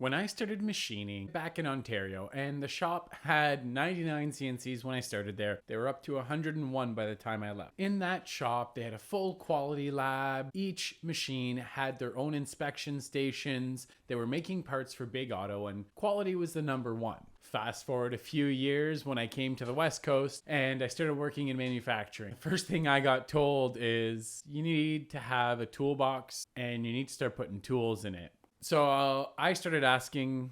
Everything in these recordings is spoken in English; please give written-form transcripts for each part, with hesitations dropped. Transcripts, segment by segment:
When I started machining back in Ontario, and the shop had 99 CNCs when I started there, they were up to 101 by the time I left. In that shop, they had a full quality lab. Each machine had their own inspection stations. They were making parts for Big Auto, and quality was the number one. Fast forward a few years when I came to the West Coast and I started working in manufacturing. The first thing I got told is you need to have a toolbox and you need to start putting tools in it. So I started asking,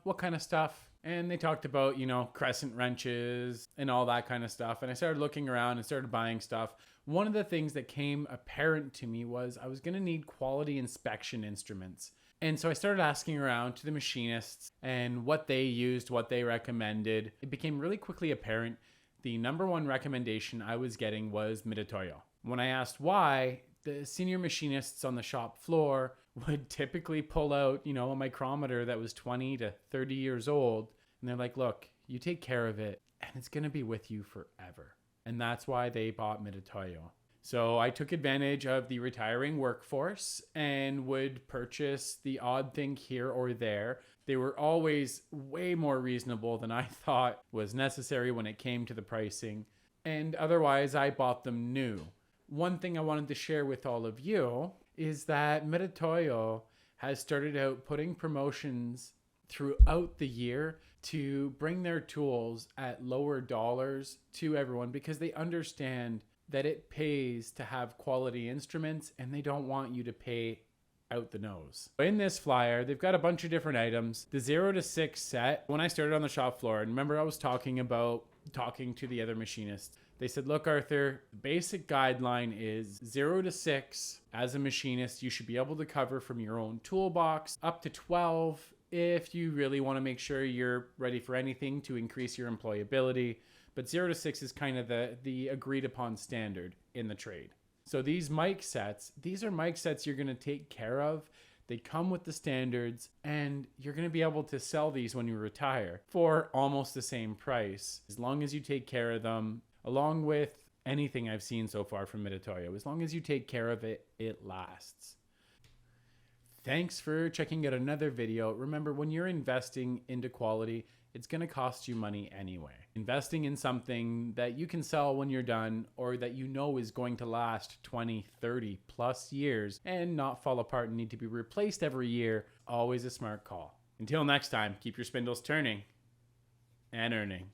what kind of stuff? And they talked about, crescent wrenches and all that kind of stuff. And I started looking around and started buying stuff. One of the things that came apparent to me was I was going to need quality inspection instruments. And so I started asking around to the machinists and what they used, what they recommended. It became really quickly apparent the number one recommendation I was getting was Mitutoyo. When I asked why, the senior machinists on the shop floor would typically pull out, a micrometer that was 20 to 30 years old. And they're like, look, you take care of it and it's going to be with you forever. And that's why they bought Mitutoyo. So I took advantage of the retiring workforce and would purchase the odd thing here or there. They were always way more reasonable than I thought was necessary when it came to the pricing. And otherwise, I bought them new. One thing I wanted to share with all of you is that Mitutoyo has started out putting promotions throughout the year to bring their tools at lower dollars to everyone because they understand that it pays to have quality instruments and they don't want you to pay out the nose. In this flyer, they've got a bunch of different items. The 0 to 6 set, when I started on the shop floor, and remember I was talking to the other machinists. They said, look, Arthur, the basic guideline is 0 to 6. As a machinist, you should be able to cover from your own toolbox up to 12 if you really want to make sure you're ready for anything to increase your employability. But 0 to 6 is kind of the agreed upon standard in the trade. So these are mic sets you're going to take care of. They come with the standards and you're going to be able to sell these when you retire for almost the same price as long as you take care of them. Along with anything I've seen so far from Mitutoyo, as long as you take care of it, it lasts. Thanks for checking out another video. Remember, when you're investing into quality, it's going to cost you money anyway. Investing in something that you can sell when you're done or that is going to last 20, 30 plus years and not fall apart and need to be replaced every year, always a smart call. Until next time, keep your spindles turning and earning.